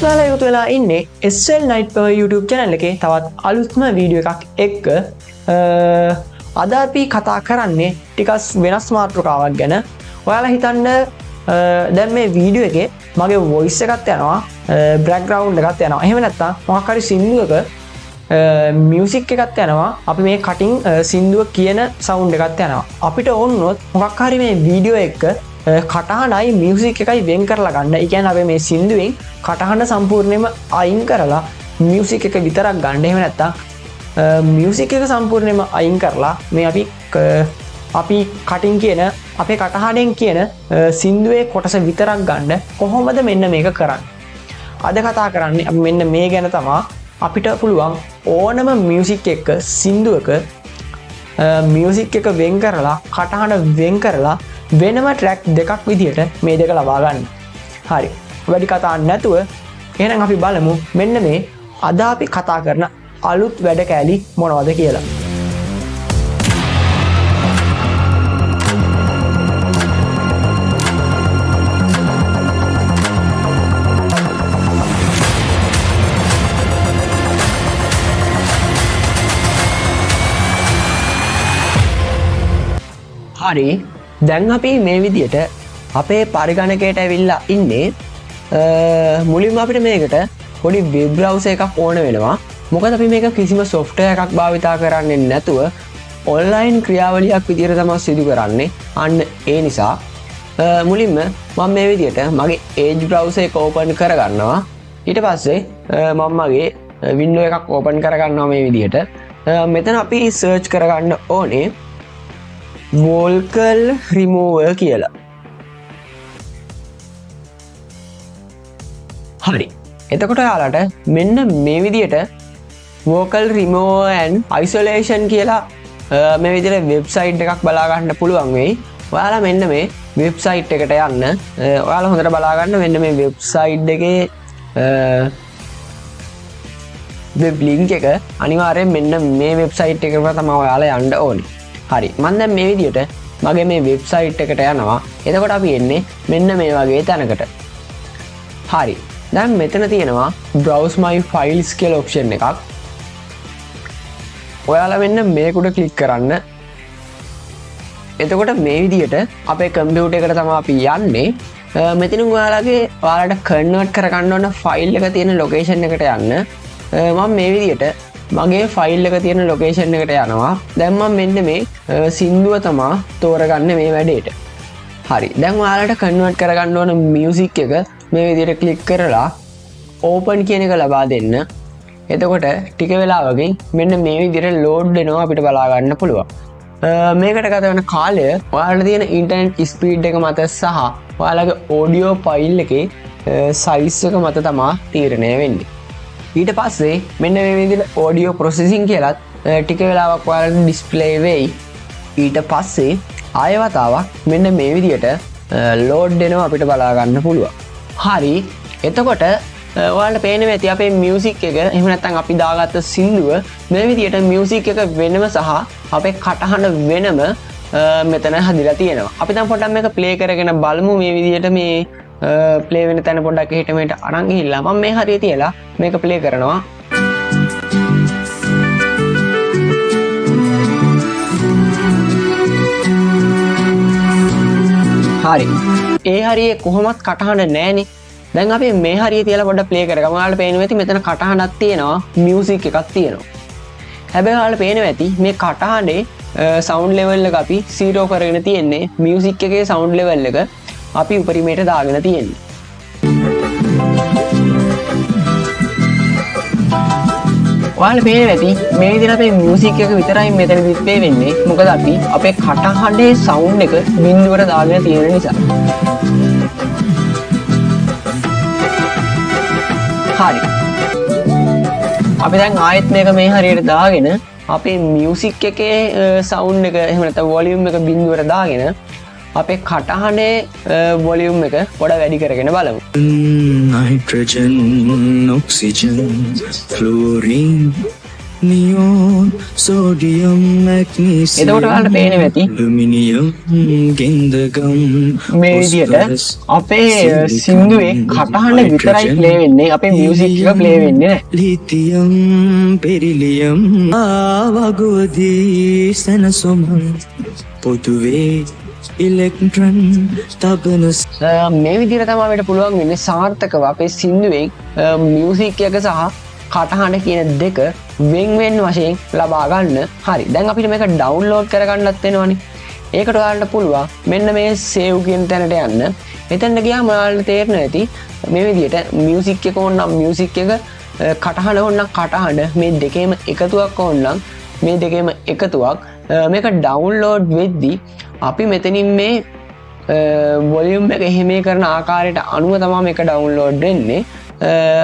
ඔයාලා එකතු වෙලා ඉන්නේ SL Night Per YouTube channel එකේ තවත් අලුත්ම වීඩියෝ එකක් එක්ක. අද අපි කතා කරන්නේ ටිකක් වෙනස් මාතෘකාවක් ගැන. ඔයාලා හිතන්න දැන් මේ වීඩියෝ එකේ මගේ voice එකත් යනවා, background එකත් යනවා. එහෙම නැත්නම් මොකක් හරි සින්දුවක music එකත් යනවා. අපි මේ කටින් සින්දුව කියන sound එකත් යනවා. අපිට ඕනොත් මොකක් හරි මේ වීඩියෝ එක කටහඬයි මියුසික් එකයි වෙන් කරලා ගන්න. ඒ කියන්නේ අපි මේ සින්දුවෙන් කටහඬ සම්පූර්ණයෙන්ම අයින් කරලා මියුසික් එක විතරක් ගන්න. එහෙම නැත්නම් මියුසික් එක සම්පූර්ණයෙන්ම අයින් කරලා මේ අපි කටින් කියන අපේ කටහඬෙන් කියන සින්දුවේ කොටස විතරක් ගන්න. කොහොමද මෙන්න මේක කරන්නේ? අද කතා කරන්නේ අපි මෙන්න මේ ගැන තමයි. අපිට පුළුවන් ඕනම මියුසික් එක සින්දුවක මියුසික් එක වෙන් කරලා කටහඬ වෙන් කරලා වෙනම ට්‍රැක් දෙකක් විදිහට මේ දෙක ලබා ගන්න. හරි. වැඩි කතා නැතුව එහෙනම් අපි බලමු මෙන්න මේ අද අපි කතා කරන අලුත් වැඩ කෑලි මොනවද කියලා. හරි. දැන් අපි මේ විදියට අපේ පරිගණකයට ඇවිල්ලා ඉන්නේ. මුලින්ම අපිට මේකට පොඩි වෙබ් බ්‍රවුසර් එකක් ඕන වෙනවා. මොකද අපි මේක කිසිම software එකක් භාවිතා කරන්නේ නැතුව online ක්‍රියාවලියක් විදියට තමයි සිදු කරන්නේ. අන්න ඒ නිසා මුලින්ම මම මේ විදියට මගේ Edge browser එක open කරගන්නවා. ඊට පස්සේ මම මගේ window එකක් open කරගන්නවා මේ විදියට. මෙතන අපි search කරගන්න ඕනේ vocal remover කියලා. හරි. එතකොට ඔයාලට මෙන්න මේ විදියට vocal remover and isolation කියලා මේ විදියට වෙබ්සයිට් එකක් බලා ගන්න පුළුවන් වෙයි. ඔයාලා මෙන්න මේ වෙබ්සයිට් එකට යන්න. ඔයාලා හොඳට බලා ගන්න මෙන්න මේ වෙබ්සයිට් එකේ වෙබ් ලින්ක් එක අනිවාර්යෙන් මෙන්න මේ වෙබ්සයිට් එකකට තමයි ඔයාලා යන්න ඕනේ. හරි. මම දැන් මේ විදියට මගේ මේ වෙබ්සයිට් එකට යනවා. එතකොට අපි එන්නේ මෙන්න මේ වගේ තැනකට. හරි. දැන් මෙතන තියෙනවා browse my files කියලා option එකක්. ඔයාලා මෙන්න මේක උඩ ක්ලික් කරන්න. එතකොට මේ විදියට අපේ කම්පියුටර් එකට තමයි අපි යන්නේ. මෙතනින් ඔයාලට කන්වර්ට් කරගන්න ඕන ෆයිල් එක තියෙන ලොකේෂන් එකට යන්න. මම මේ විදියට මගේ ෆයිල් එක තියෙන ලොකේෂන් එකට යනවා. දැන් මම මෙන්න මේ සින්දුව තමයි තෝරගන්නේ මේ වැඩේට. හරි. දැන් ඔයාලට කන්වර්ට් කරගන්න ඕන මියුසික් එක මේ විදිහට ක්ලික් කරලා ඕපන් කියන එක ලබා දෙන්න. එතකොට ටික වෙලාවකින් මෙන්න මේ විදිහට ලෝඩ් වෙනවා අපිට බලා ගන්න පුළුවන්. මේකට ගත වෙන කාලය ඔයාලට තියෙන ඉන්ටර්නෙට් ස්පීඩ් එක මත සහ ඔයාලගේ ඔඩියෝ ෆයිල් එකේ සයිස් එක මත තමයි තීරණය වෙන්නේ. ඊට පස්සේ මෙන්න මේ විදිහට ඔඩියෝ ප්‍රොසෙසිං කියලාත් ටික වෙලාවක් ඔයාලට ඩිස්ප්ලේ වෙයි. ඊට පස්සේ ආයෙ වතාවක් මෙන්න මේ විදිහට ලෝඩ් වෙනවා අපිට බලා ගන්න පුළුවන්. හරි. එතකොට ඔයාලට පේනවා ඇති අපේ මියුසික් එක එහෙම නැත්නම් අපි දාගත්ත සින්දුව මේ විදිහට මියුසික් එක වෙනම සහ අපේ කටහඬ වෙනම මෙතන හදිලා තියෙනවා. අපි දැන් පොඩ්ඩක් මේක ප්ලේ කරගෙන බලමු. මේ විදිහට මේ ප්ලේ වෙන තැන පොඩ්ඩක් එහෙට මෙහෙට අරන් ගිහිල්ලා මම මේ හරිය තියලා මේක ප්ලේ කරනවා. හරි. ඒ හරියේ කොහොමත් කටහඬ නැහැනේ. දැන් අපි මේ හරිය තියලා පොඩ්ඩක් ප්ලේ කරගමු. ඔයාලට පේනවා ඇති මෙතන කටහඬක් තියෙනවා, මියුසික් එකක් තියෙනවා. හැබැයි ඔයාලට පේනවා ඇති මේ කටහඬේ සවුන්ඩ් ලෙවල් එක අපි 0 කරගෙන තියෙන්නේ. මියුසික් එකේ සවුන්ඩ් ලෙවල් එක අපි උපරිමයට දාගෙන තියෙන්නේ. ඔයාලට පේනවා ඇති මේ විදිහට අපේ මියුසික් එක විතරයි මෙතන ඩිස්ප්ලේ වෙන්නේ. මොකද අපි අපේ කටහඬේ සවුන්ඩ් එක බිඳුවට දාගෙන තියෙන නිසා. හරි. අපි දැන් ආයෙත් මේක මේ හරියට දාගෙන අපේ මියුසික් එකේ සවුන්ඩ් එක එහෙම නැත්නම් වොලියුම් එක බිඳුවට දාගෙන අපේ කටහඬේ වොලියුම් එක පොඩ වැඩි කරගෙන බලමු. Nitrogen, oxygen, fluorine, neon sodium magnesium එතකොට ඔයාලට පේනවා ඇති ඇලුමිනියම් ගෙන්දගම් මේ විදිහට අපේ සින්දුවේ කටහඬ විතරයි ප්ලේ වෙන්නේ අපේ මියුසික් එක ප්ලේ වෙන්නේ නැහැ ලිතියම් පෙරිලියම් ආවගුවදී සනසොම පොදුවේ ඉලෙක්ට්‍රන් තබන මේ විදිහට තමයි අපිට පුළුවන් වෙන්නේ සාර්ථකව අපේ සින්දුවේ මියුසික් එක සහ කටහඬ කියන දෙක වෙන් වශයෙන් ලබා ගන්න. හරි. දැන් අපිට මේක ඩවුන්ලෝඩ් කරගන්නත් වෙනවනේ. ඒකට ඔයාලට පුළුවන් මෙන්න මේ සේව් කියන තැනට යන්න. එතනට ගියාම ඔයාලට තේරෙනවා ඇති මේ විදිහට මියුසික් එක ඕන නම් මියුසික් එක කටහඬ ඕන නම් කටහඬ මේ දෙකේම එකතුවක් ඕන නම් මේ දෙකේම එකතුවක් මේක ඩවුන්ලෝඩ් වෙද්දී අපි මෙතනින් මේ වොලියුම් එක එහෙම කරන ආකාරයට අනුව තමයි මේක ඩවුන්ලෝඩ් වෙන්නේ.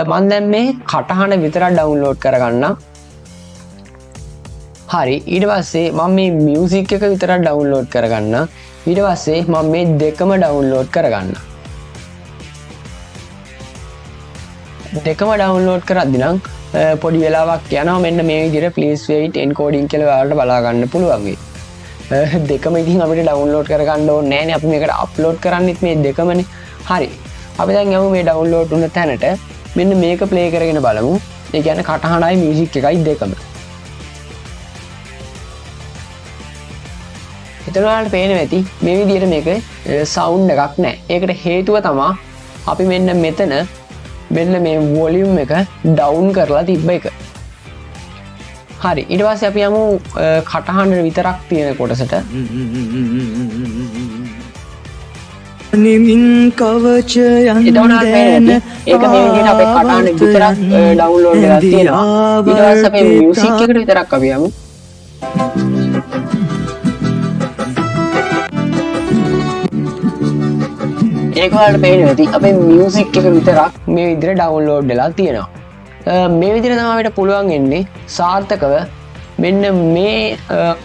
මම දැන් මේ කටහඬ විතරක් ඩවුන්ලෝඩ් කරගන්නම්. හරි. ඊට පස්සේ මම මේ මියුසික් එක විතරක් ඩවුන්ලෝඩ් කරගන්නම්. ඊට පස්සේ මම මේ දෙකම ඩවුන්ලෝඩ් කරගන්නම්. දෙකම ඩවුන්ලෝඩ් කරද්දී නම් පොඩි වෙලාවක් යනවා. මෙන්න මේ විදිහට please wait encoding කියලා ඔයාලට බලා ගන්න පුළුවන් වෙයි. දෙකම ඉතින් අපිට ඩවුන්ලෝඩ් කරගන්න ඕනේ නැහැනේ. අපි මේකට අප්ලෝඩ් කරන්නෙත් මේ දෙකමනේ. හරි. අපි දැන් යමු මේ ඩවුන්ලෝඩ් වුණ තැනට. මෙන්න මේක ප්ලේ කරගෙන බලමු. ඒ කියන්නේ කටහඬයි මියුසික් එකයි දෙකම. එතන ඔයාලට පේනවා ඇති මේ විදිහට මේක සවුන්ඩ් එකක් නැහැ. ඒකට හේතුව තමයි අපි මෙන්න මෙතන මෙන්න මේ වොලියුම් එක ඩවුන් කරලා තිබ්බ එක. හරි. ඊට පස්සේ අපි යමු කටහඬ විතරක් තියෙන කොටසට. නිමින් කවචයන් දැන ඒක මේ විදිහට අපේ කටහඬ විතරක් ඩවුන්ලෝඩ් කරලා තියෙනවා. ඊට පස්සේ අපේ මියුසික් එකට විතරක් අපි යමු. ඒක වලට පේනවා ඇති අපේ මියුසික් එක විතරක් මේ විදිහට ඩවුන්ලෝඩ් වෙලා තියෙනවා. මේ විදිහට තමයි අපිට පුළුවන් වෙන්නේ සාර්ථකව මෙන්න මේ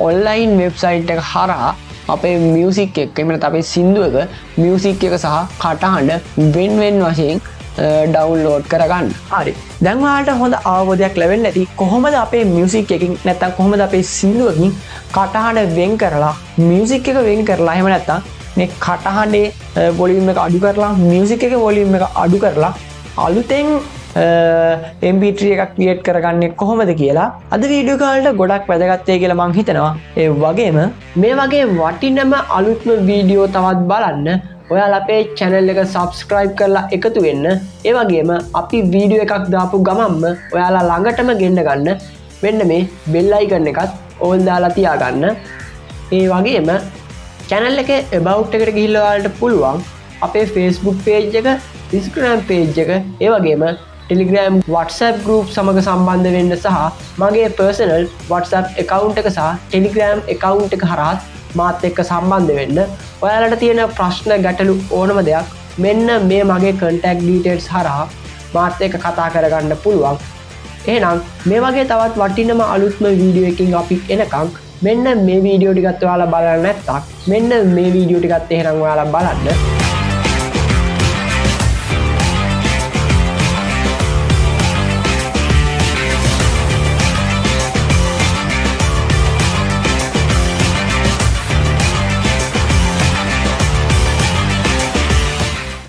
ඔන්ලයින් වෙබ්සයිට් එක හරහා අපේ මියුසික් එක එහෙම නැත්නම් අපේ සින්දුවක මියුසික් එක සහ කටහඬ වෙන වශයෙන් ඩවුන්ලෝඩ් කරගන්න. හරි. දැන් ඔයාලට හොඳ අවබෝධයක් ලැබෙන්න ඇති කොහොමද අපේ මියුසික් එකකින් නැත්නම් කොහොමද අපේ සින්දුවකින් කටහඬ වෙන් කරලා මියුසික් එක වෙන් කරලා එහෙම නැත්නම් මේ කටහඬේ වොලියුම් එක අඩු කරලා මියුසික් එකේ වොලියුම් එක අඩු කරලා අලුතෙන් MP3 එකක් ක්‍රියේට් කරගන්නේ කොහොමද කියලා අද වීඩියෝ කාලේට ගොඩක් වැදගත් වෙයි කියලා මම හිතනවා. ඒ වගේම මේ වගේ වටිනම අලුත්ම වීඩියෝ තවත් බලන්න ඔයාලා අපේ channel එක subscribe කරලා එකතු වෙන්න. ඒ වගේම අපි වීඩියෝ එකක් දාපු ගමන්ම ඔයාලා ළඟටම ගෙන්න ගන්න මෙන්න මේ bell icon එකත් ඕල් දාලා තියාගන්න. ඒ වගේම channel එකේ about එකට ගිහිල්ලා ඔයාලට පුළුවන් අපේ Facebook page එක, Instagram page එක, ඒ වගේම Telegram WhatsApp group සමග සම්බන්ධ වෙන්න සහ මගේ personal WhatsApp account එක සහ Telegram account එක හරහා මාත් එක්ක සම්බන්ධ වෙන්න. ඔයාලට තියෙන ප්‍රශ්න ගැටලු ඕනම දෙයක් මෙන්න මේ මගේ contact details හරහා මාත් එක්ක කතා කරගන්න පුළුවන්. එහෙනම් මේ වගේ තවත් වටිනම අලුත්ම වීඩියෝ එකකින් අපි එනකම් මෙන්න මේ වීඩියෝ ටිකත් ඔයාලා බලන්න නැත්නම් මෙන්න මේ වීඩියෝ ටිකත් එහෙනම් ඔයාලා බලන්න.